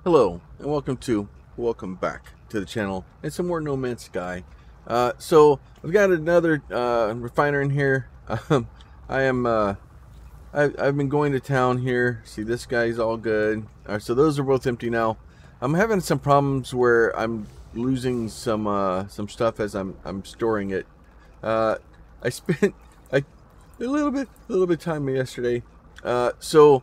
Hello and welcome back to the channel and some more No Man's Sky. So I've got another refiner in here. I am I've been going to town here. See, this guy's all good. So those are both empty now. I'm having some problems where I'm losing some stuff as I'm storing it. I spent a little bit of time yesterday. So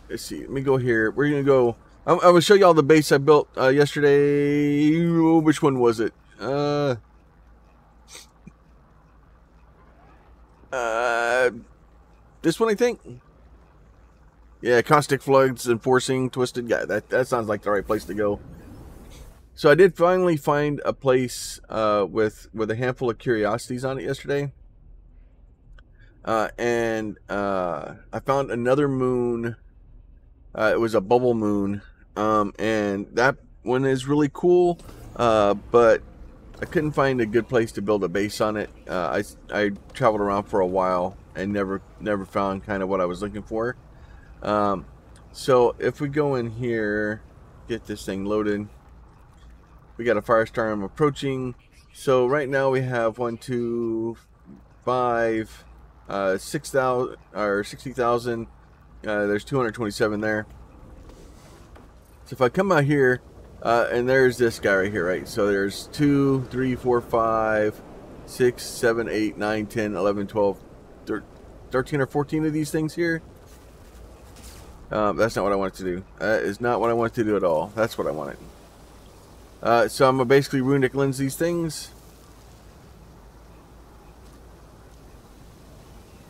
let's see. Let me go here. We're gonna go. I'm gonna show you all the base I built yesterday. Which one was it? This one, I think. Yeah, caustic floods enforcing twisted. Yeah, that sounds like the right place to go. So I did finally find a place with a handful of curiosities on it yesterday, and I found another moon. It was a bubble moon, and that one is really cool, but I couldn't find a good place to build a base on it. I traveled around for a while and never found kind of what I was looking for. So if we go in here, get this thing loaded, we got a firestorm approaching. So right now we have 1, 2, 5, 6,000 or 60,000. There's 227 there. So if I come out here, and there's this guy right here, right? So there's 2, 3, 4, 5, 6, 7, 8, 9, 10, 11, 12, 13 or 14 of these things here. That's not what I wanted to do. That is not what I wanted to do at all. That's what I wanted. So I'm going to basically runic lens these things.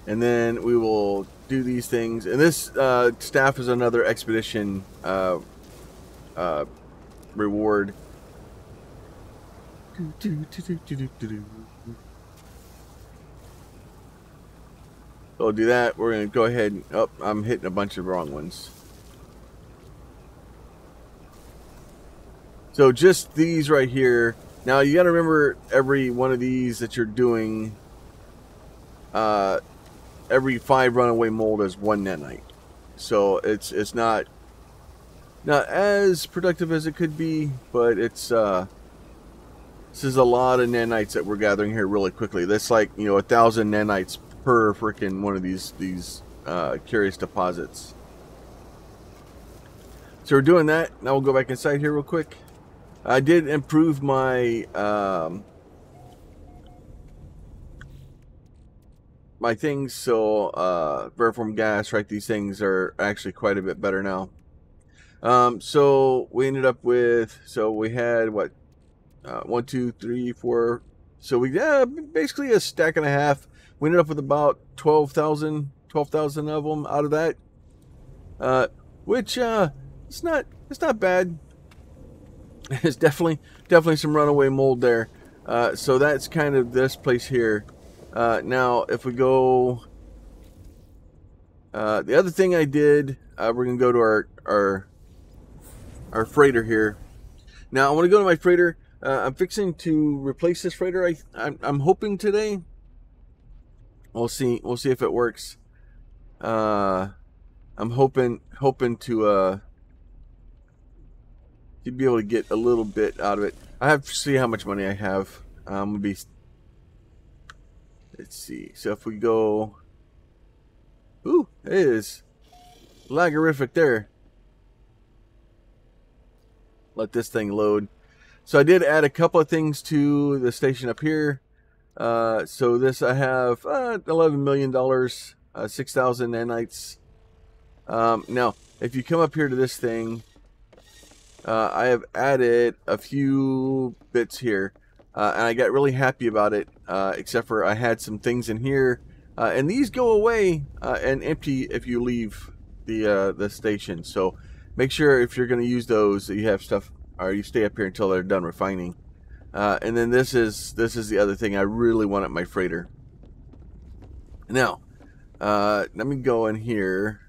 And then we will do these things. And this staff is another expedition reward. So I'll do that. We're going to go ahead. Oh, I'm hitting a bunch of wrong ones. So just these right here. Now you got to remember, every one of these that you're doing, every 5 runaway mold is 1 nanite. So it's not as productive as it could be, but it's this is a lot of nanites that we're gathering here really quickly. That's like, 1,000 nanites per freaking one of these curious deposits. So we're doing that. Now we'll go back inside here real quick. I did improve my my things, so veriform gas, right? These things are actually quite a bit better now. So we ended up with, so we had what, 1, 2, 3, 4. So we basically a stack and a half. We ended up with about 12,000 of them out of that, which it's not bad. It's definitely some runaway mold there. So that's kind of this place here. Now if we go, the other thing I did, we're gonna go to our freighter here. Now I want to go to my freighter. I'm fixing to replace this freighter. I'm hoping today. We'll see if it works. I'm hoping to be able to get a little bit out of it. I have to see how much money I have. I'm gonna be. Let's see. So if we go, ooh, it is lagorific there. Let this thing load. So I did add a couple of things to the station up here. So this, I have $11 million, 6,000 nanites. Now, if you come up here to this thing, I have added a few bits here, and I got really happy about it. Except for I had some things in here, and these go away and empty if you leave the station. So make sure if you're going to use those that you have stuff, or you stay up here until they're done refining. And then this is the other thing I really want at my freighter. Now, let me go in here.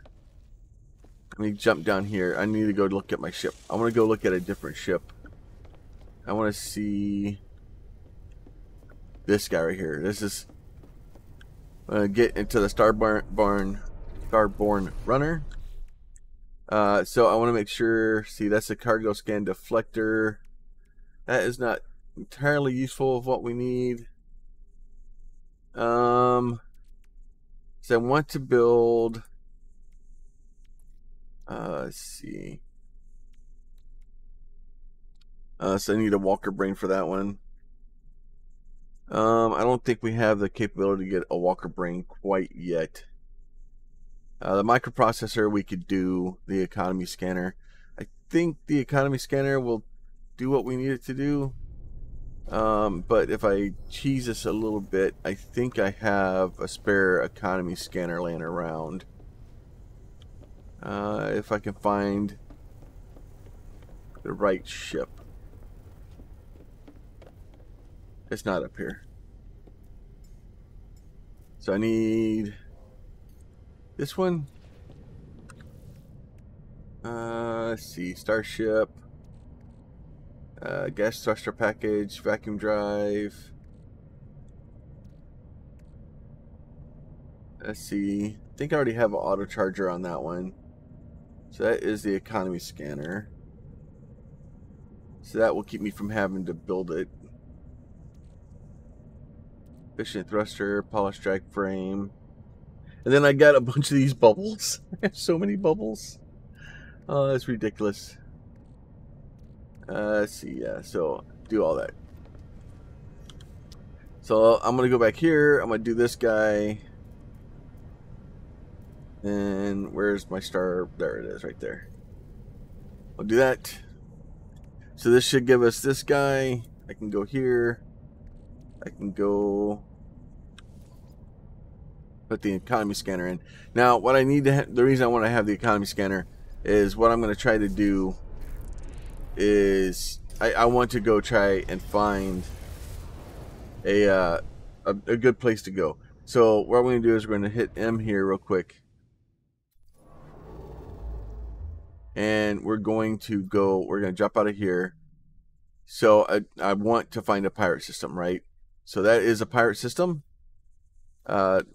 Let me jump down here. I need to go look at my ship. I want to go look at a different ship. I want to see this guy right here. This is get into the Starborn runner. So I want to make sure, see, that's the cargo scan deflector. That is not entirely useful of what we need. So I want to build, let's see. So I need a walker brain for that one. I don't think we have the capability to get a walker brain quite yet. The microprocessor, we could do the economy scanner. I think the economy scanner will do what we need it to do. But if I cheese this a little bit, I think I have a spare economy scanner laying around. If I can find the right ship. It's not up here. So I need this one. Let's see, Starship. Gas thruster package, vacuum drive. Let's see. I think I already have an auto charger on that one. So that is the economy scanner. So that will keep me from having to build it. Efficient thruster, polished drag frame. And then I got a bunch of these bubbles. I have so many bubbles. Oh, that's ridiculous. Let's see, yeah, so do all that. So I'm gonna go back here. I'm gonna do this guy. And where's my star? There it is, right there. I'll do that. So this should give us this guy. I can go here. I can go put the economy scanner in. Now, what I need to the reason I want to have the economy scanner is what I'm going to try to do is I want to go try and find a good place to go. So what we're going to do is we're going to hit M here real quick. And we're going to jump out of here. So I want to find a pirate system, right? So that is a pirate system. Let's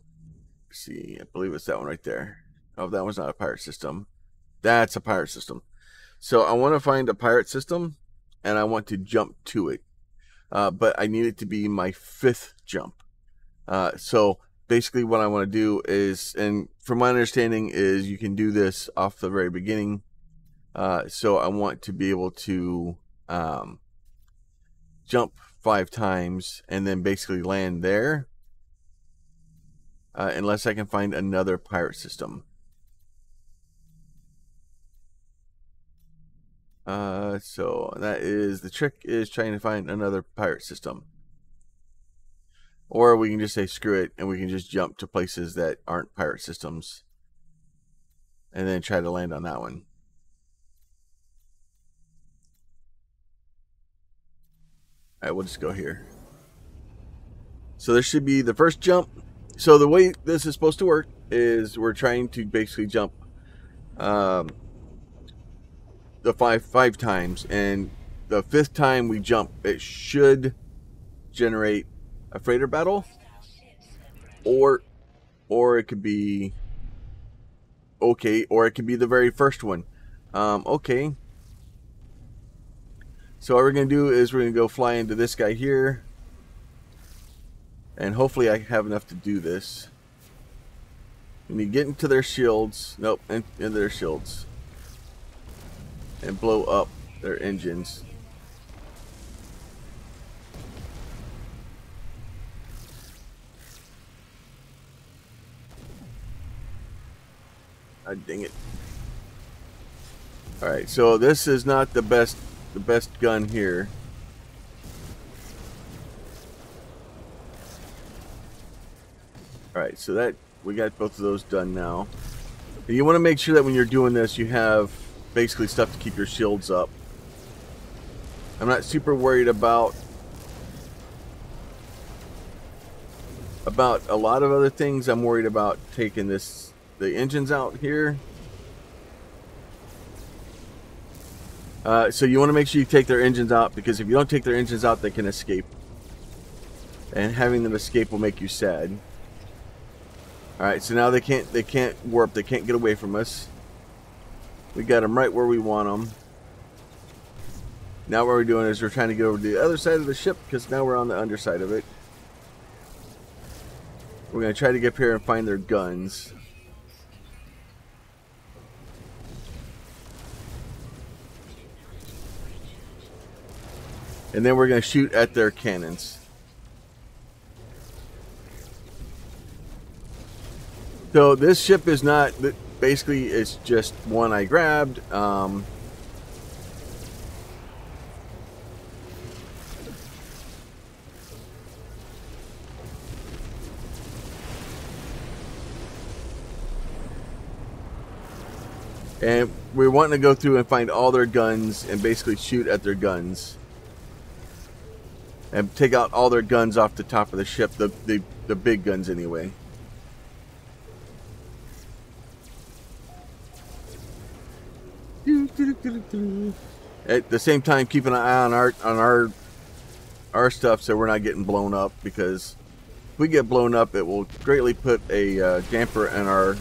see, I believe it's that one right there. Oh, that one's not a pirate system. That's a pirate system. So I want to find a pirate system, and I want to jump to it. But I need it to be my 5th jump. So basically what I want to do is, and from my understanding is you can do this off the very beginning. So I want to be able to jump 5 times and then basically land there. Unless I can find another pirate system. So that is the trick, is trying to find another pirate system. Or we can just say screw it and we can just jump to places that aren't pirate systems and then try to land on that one. Alright, we'll just go here. So there should be the first jump. So the way this is supposed to work is we're trying to basically jump the five times, and the 5th time we jump, it should generate a freighter battle, or it could be okay, or it could be the very first one. Okay. So what we're gonna do is we're gonna go fly into this guy here. And hopefully I have enough to do this. When you get into their shields, nope, into their shields, and blow up their engines. Ah, dang it. Alright, so this is not the best gun here. Alright, so that we got both of those done now. And you want to make sure that when you're doing this, you have basically stuff to keep your shields up. I'm not super worried about a lot of other things. I'm worried about taking the engines out here. So you want to make sure you take their engines out, because if you don't take their engines out, they can escape. And having them escape will make you sad. Alright, so now they can't warp, they can't get away from us. We got them right where we want them. Now what we're doing is we're trying to go over to the other side of the ship because now we're on the underside of it. We're going to try to get up here and find their guns. And then we're going to shoot at their cannons. So this ship is not, basically it's just one I grabbed. And we're wanting to go through and find all their guns and basically shoot at their guns. And take out all their guns off the top of the ship, the big guns anyway. At the same time, keep an eye on our stuff so we're not getting blown up, because if we get blown up, it will greatly put a damper in our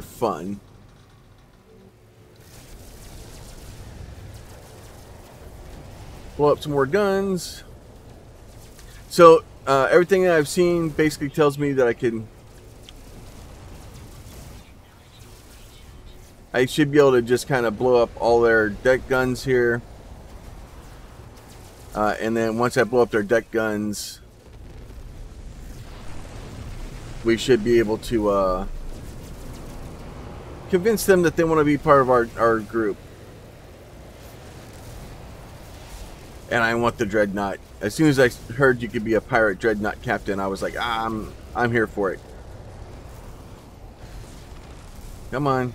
fun. Blow up some more guns. So everything that I've seen basically tells me that I should be able to just kind of blow up all their deck guns here. And then once I blow up their deck guns, we should be able to convince them that they want to be part of our group. And I want the Dreadnought. As soon as I heard you could be a pirate Dreadnought captain, I was like, I'm here for it. Come on.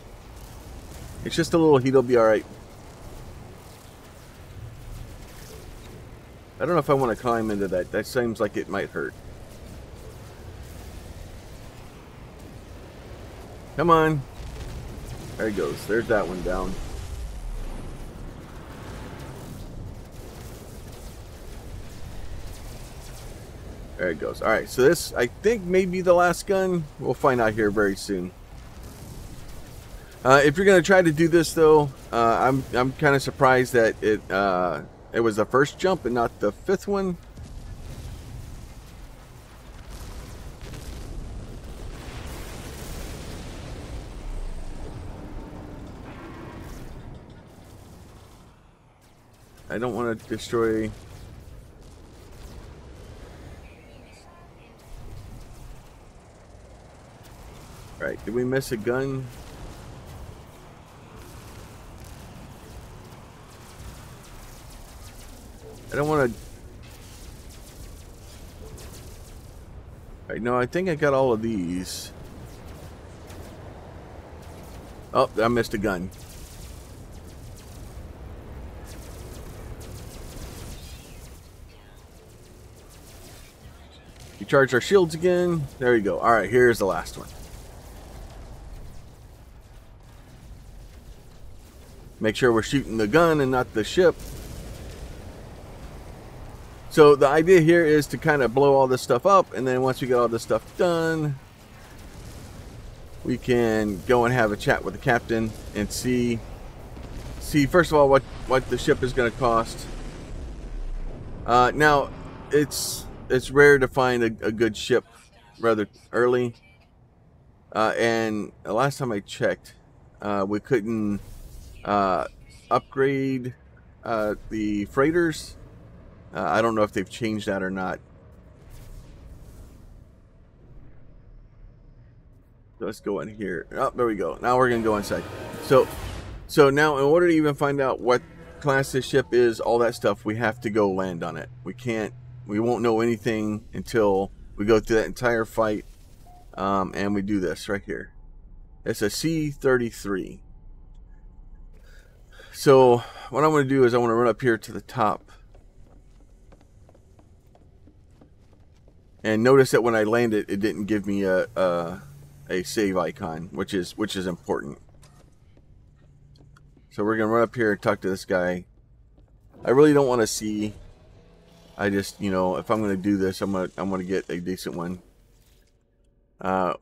It's just a little heat, it'll be alright. I don't know if I want to climb into that. That seems like it might hurt. Come on. There he goes. There's that one down. There it goes. Alright, so this, I think, may be the last gun. We'll find out here very soon. If you're going to try to do this, though, I'm kind of surprised that it was the first jump and not the fifth one. I don't want to destroy... Right, did we miss a gun? I don't want to... Right, no, I think I got all of these. Oh, I missed a gun. We charge our shields again. There you go. Alright, here's the last one. Make sure we're shooting the gun and not the ship. So the idea here is to kind of blow all this stuff up, and then once we get all this stuff done, we can go and have a chat with the captain and see first of all what the ship is going to cost. Now it's rare to find a good ship rather early, and the last time I checked, we couldn't upgrade the freighters. I don't know if they've changed that or not. So let's go in here. Oh, there we go. Now we're gonna go inside. So now, in order to even find out what class this ship is, all that stuff, we have to go land on it. We won't know anything until we go through that entire fight, and we do this right here. It's a C-33. So what I'm going to do is I want to run up here to the top. And notice that when I landed, it didn't give me a save icon, which is important. So we're going to run up here and talk to this guy. I really don't want to see. I just, you know, if I'm going to do this, I'm going to get a decent one.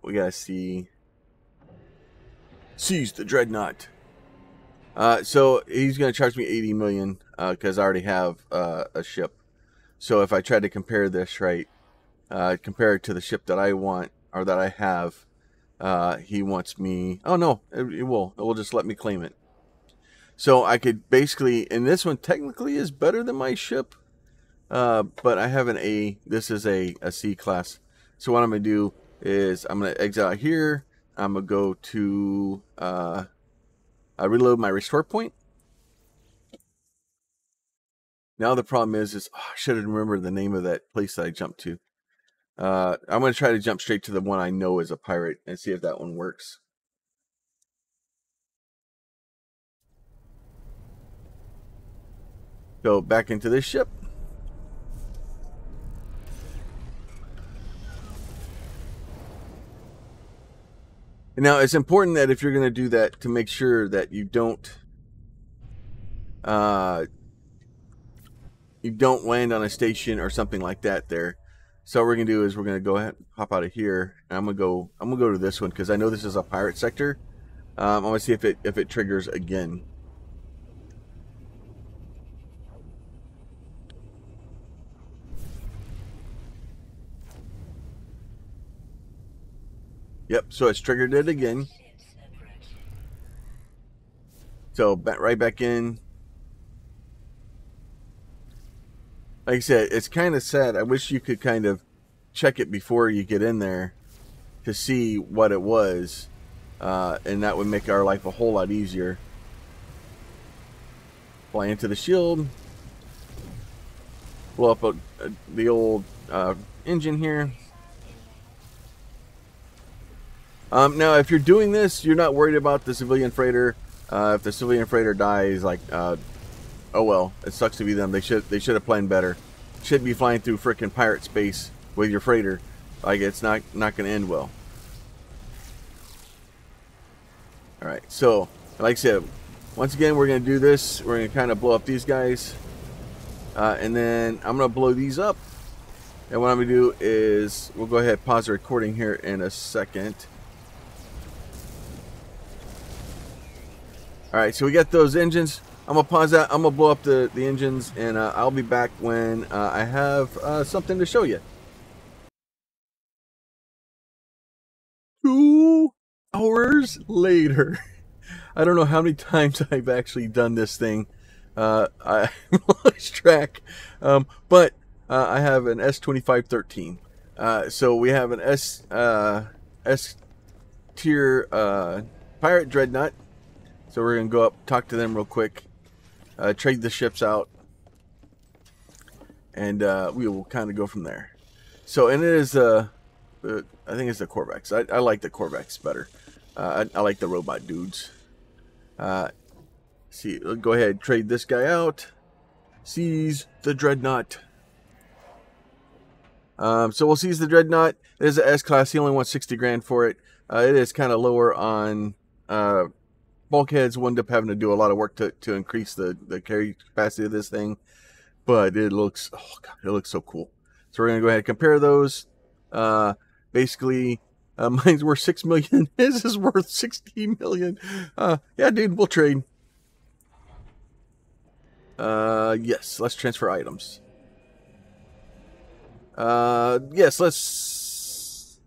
We got to see. Seize the Dreadnought. So he's going to charge me 80 million because I already have a ship. So if I try to compare this, right, compare it to the ship that I want or that I have, he wants me. Oh no, it will. It will just let me claim it. So I could basically, and this one technically is better than my ship, but I have an A. This is a C class. So what I'm going to do is I'm going to exit out here. I'm going to go to reload my restore point. Now the problem is I should have remembered the name of that place that I jumped to. I'm going to try to jump straight to the one I know is a pirate and see if that one works. Go back into this ship. Now it's important that if you're going to do that, to make sure that you don't land on a station or something like that there. So what we're gonna do is we're gonna go ahead and hop out of here, and I'm gonna go to this one because I know this is a pirate sector. I'm gonna see if it triggers again. Yep, so it's triggered it again. So right back in. Like I said, it's kind of sad. I wish you could kind of check it before you get in there to see what it was, and that would make our life a whole lot easier. Fly into the shield, blow up the old engine here. Now, if you're doing this, you're not worried about the civilian freighter. If the civilian freighter dies, like, oh well, it sucks to be them. They should have planned better. Shouldn't be flying through frickin' pirate space with your freighter. Like, it's not going to end well. All right, so like I said, once again, we're going to do this. We're going to kind of blow up these guys, and then I'm going to blow these up. And what I'm going to do is we'll go ahead and pause the recording here in a second. All right, so we got those engines. I'm gonna pause that. I'm gonna blow up the engines, and I'll be back when I have something to show you. 2 hours later. I don't know how many times I've actually done this thing. I lost track, but I have an S2513. So we have an S tier pirate Dreadnought. So we're gonna go up, talk to them real quick, trade the ships out, and we will kind of go from there. So, and it is I think it's the Corvettes. I like the Corvettes better. I like the robot dudes. See, go ahead, trade this guy out. Seize the Dreadnought. So we'll seize the Dreadnought. It is an S class. He only wants 60 grand for it. It is kind of lower on bulkheads. Wound up having to do a lot of work to increase the carry capacity of this thing, but it looks, oh god, it looks so cool. So we're gonna go ahead and compare those. Basically, mine's worth 6 million. His is worth 16 million. Yeah, dude, we'll trade. Yes, let's transfer items. Yes, let's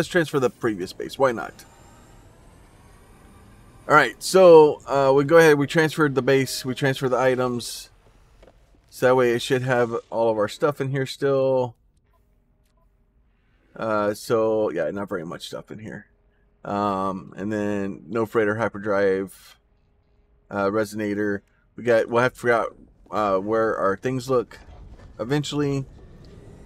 transfer the previous base. Why not? All right, so we go ahead. We transferred the base. We transfer the items. So that way, it should have all of our stuff in here still. So yeah, not very much stuff in here. And then no freighter, hyperdrive, resonator. We'll have to figure out where our things look eventually.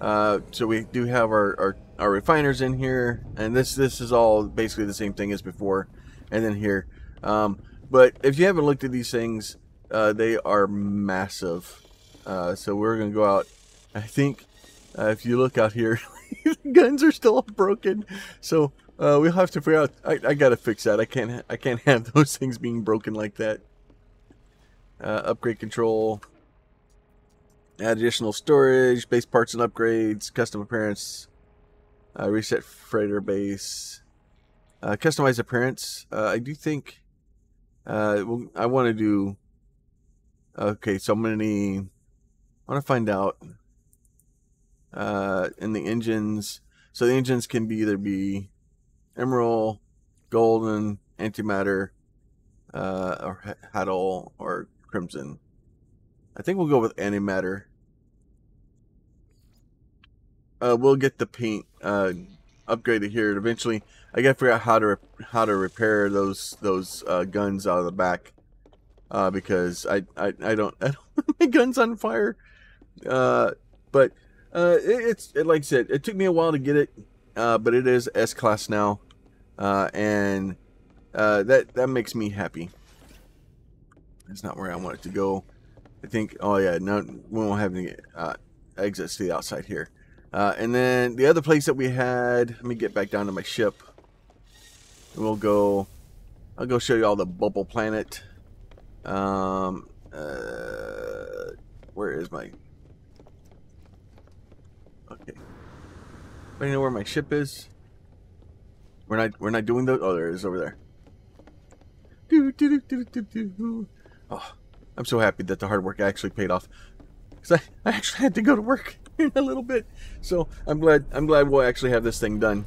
So we do have our refiners in here, and this is all basically the same thing as before. And then here. But if you haven't looked at these things, they are massive. So we're going to go out. I think if you look out here, the guns are still all broken. So we'll have to figure out. I got to fix that. I can't have those things being broken like that. Upgrade control. Add additional storage, base parts and upgrades, custom appearance, reset freighter base. Customize appearance. I do think I want to do. Okay, so I want to find out in the engines. So the engines can either be emerald, golden, antimatter, or Haddle, or crimson. I think we'll go with antimatter. We'll get the paint upgraded here eventually. I gotta figure out how to repair those guns out of the back, because I don't want my guns on fire. But it's like I said, it took me a while to get it, but it is S-Class now, and that makes me happy. That's not where I want it to go. I think, oh yeah, no, we won't have any exits to the outside here. And then the other place that we had, let me get back down to my ship. I'll go show you all the bubble planet. Where is my... Okay. Do you know where my ship is? We're not doing those. Oh, there it is over there. Oh, I'm so happy that the hard work actually paid off. Because I actually had to go to work in a little bit. So I'm glad we'll actually have this thing done.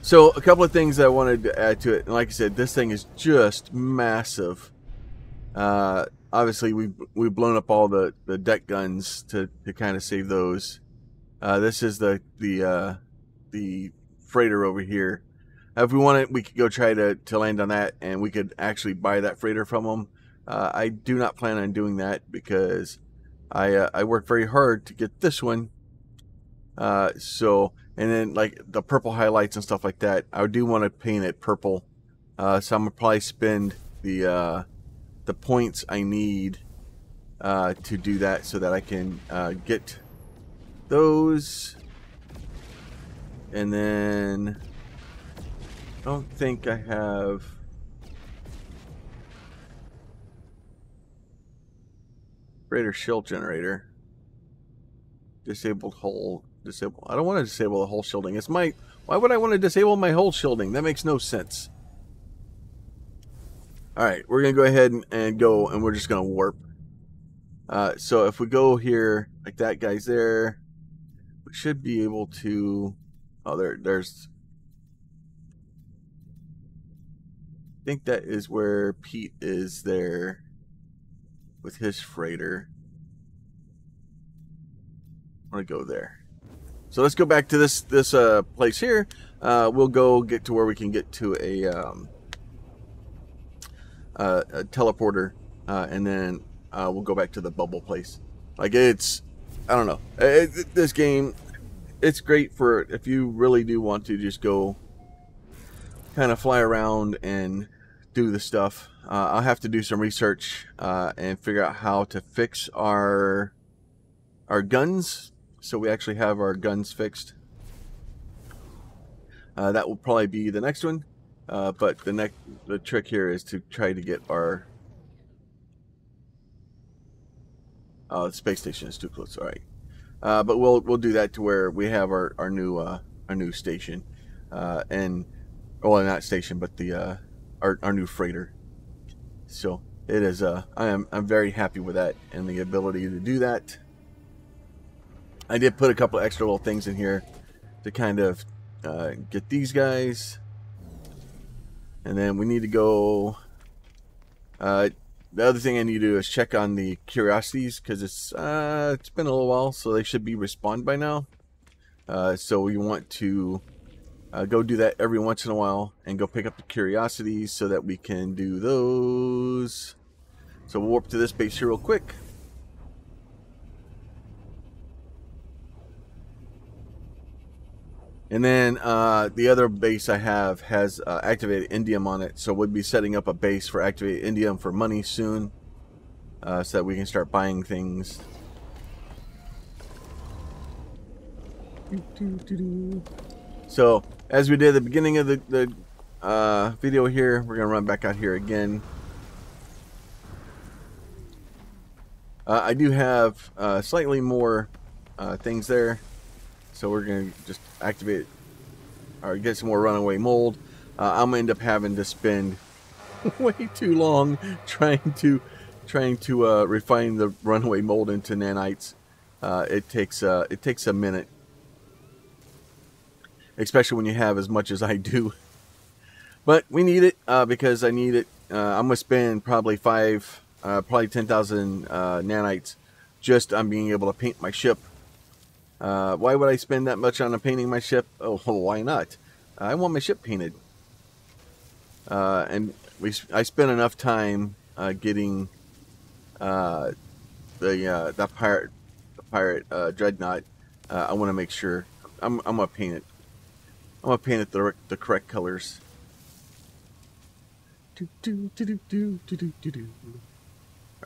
So a couple of things I wanted to add to it. And like I said, this thing is just massive. Obviously we've blown up all the deck guns to kind of save those. This is the freighter over here. If we wanted, we could go try to land on that, and we could actually buy that freighter from them. I do not plan on doing that because I worked very hard to get this one. So, and then like the purple highlights and stuff like that, I do want to paint it purple. So I'm gonna probably spend the points I need to do that, so that I can get those. And then I don't think I have. Freighter shield generator. Disabled hull. Disable. I don't want to disable the hull shielding. It's my. Why would I want to disable my hull shielding? That makes no sense. Alright, we're going to go ahead and go, and we're just going to warp. So if we go here, like that guy's there, we should be able to... Oh, there's... I think that is where Pete is there with his freighter. I'm going to go there. So let's go back to this place here. We'll go get to where we can get to a teleporter, and then we'll go back to the bubble place. Like, it's, I don't know, this game, it's great for if you really do want to just go kind of fly around and do the stuff. I'll have to do some research and figure out how to fix our guns, so we actually have our guns fixed. That will probably be the next one. But the trick here is to try to get our the space station is too close. All right, but we'll do that to where we have our new station, and well, not station, but the our new freighter. So it is. I'm very happy with that and the ability to do that. I did put a couple of extra little things in here to kind of get these guys. And then we need to go... the other thing I need to do is check on the curiosities, because it's been a little while, so they should be respawned by now. So we want to go do that every once in a while and go pick up the curiosities so that we can do those. So we'll warp to this base here real quick. And then the other base I have has activated indium on it, so we'll be setting up a base for activated indium for money soon, so that we can start buying things. So as we did at the beginning of the video here, we're gonna run back out here again. I do have slightly more things there. So we're going to just activate or get some more runaway mold, I'm gonna end up having to spend way too long trying to refine the runaway mold into nanites. It takes a minute, especially when you have as much as I do. But we need it because I need it. I'm gonna spend probably 10,000 nanites just on being able to paint my ship. Why would I spend that much on painting my ship? Oh, why not? I want my ship painted. And I spent enough time getting the pirate Dreadnought. I want to make sure I'm gonna paint it. I'm gonna paint it the correct colors.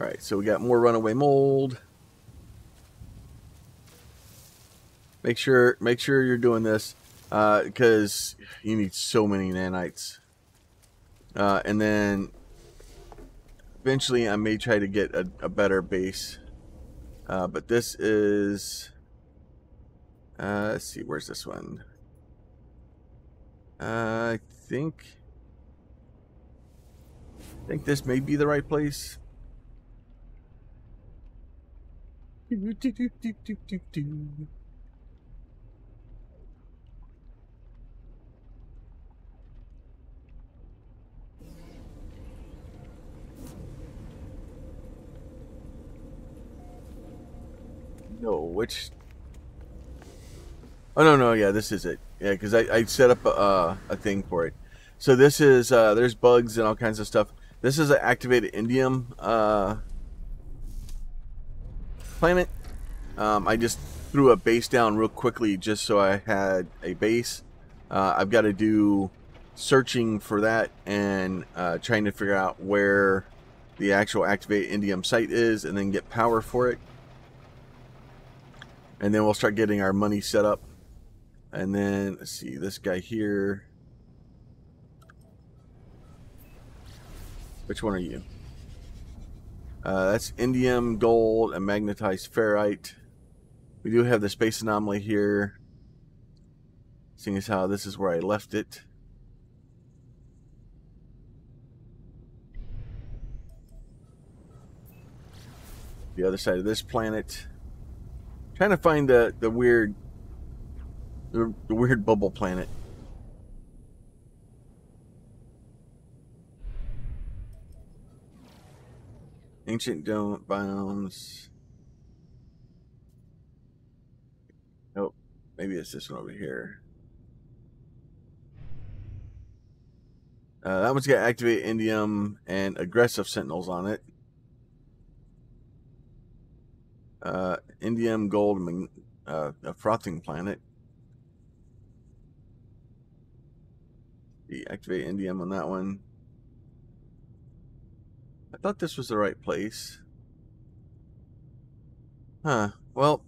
All right, so we got more runaway mold. Make sure you're doing this because you need so many nanites. And then eventually I may try to get a better base. But this is let's see, where's this one? I think this may be the right place. No, which? Oh no, yeah, this is it. Yeah, because I set up a thing for it. So this is there's bugs and all kinds of stuff. This is an activated indium planet. I just threw a base down real quickly just so I had a base. I've got to do searching for that and trying to figure out where the actual activated indium site is, and then get power for it. And then we'll start getting our money set up. And then, let's see, this guy here. Which one are you? That's indium, gold, and magnetized ferrite. We do have the space anomaly here. Seeing as how this is where I left it. The other side of this planet. Trying to find the weird bubble planet. Ancient dome biomes. Nope. Maybe it's this one over here. That one's got activate indium and aggressive sentinels on it. Indium, gold, a frothing planet. Deactivate indium on that one. I thought this was the right place. Huh. Well,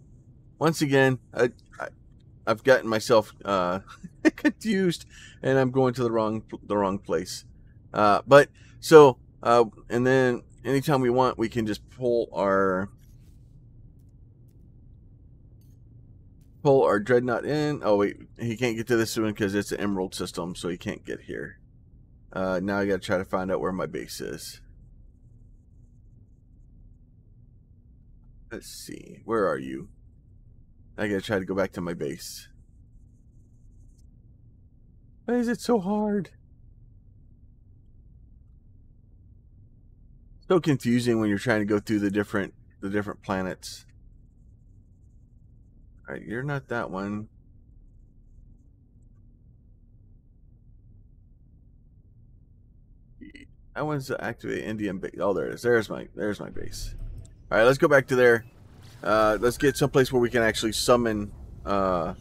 once again, I've gotten myself confused, and I'm going to the wrong place. But so and then anytime we want, we can just pull our Dreadnought in. Oh wait, he can't get to this one because it's an emerald system, so he can't get here. Now I gotta try to find out where my base is. Let's see, where are you? I gotta try to go back to my base. Why is it so hard? So confusing when you're trying to go through the different planets. All right, you're not that one. That one's the activate Indian base. Oh, there it is. There's my base. All right, let's go back to there. Let's get someplace where we can actually summon. And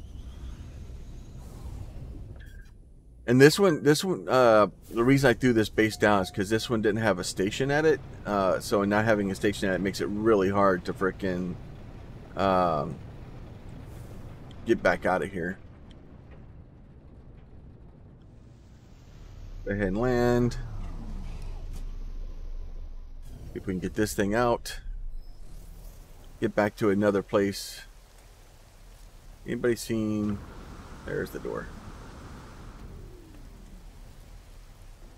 this one, the reason I threw this base down is because this one didn't have a station at it. So not having a station at it makes it really hard to frickin' get back out of here. Go ahead and land. If we can get this thing out. Get back to another place. Anybody seen? There's the door.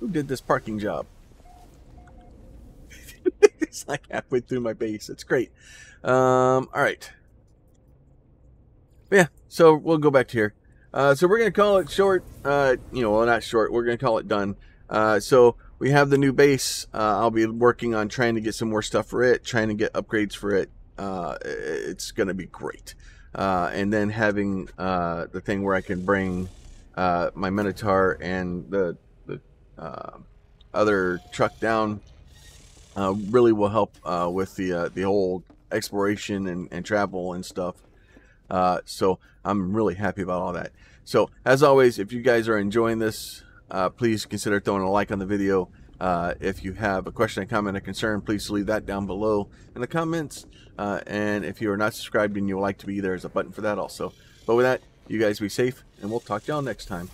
Who did this parking job? It's like halfway through my base. It's great. All right. Yeah, so we'll go back to here. So we're going to call it short. Well, not short. We're going to call it done. So we have the new base. I'll be working on trying to get some more stuff for it, trying to get upgrades for it. It's going to be great. And then having the thing where I can bring my Minotaur and the other truck down really will help with the whole exploration and travel and stuff. So I'm really happy about all that. So as always, if you guys are enjoying this, please consider throwing a like on the video. If you have a question, a comment, a concern, please leave that down below in the comments. And if you are not subscribed and you would like to be, there's a button for that also. But with that, you guys be safe, and we'll talk to y'all next time.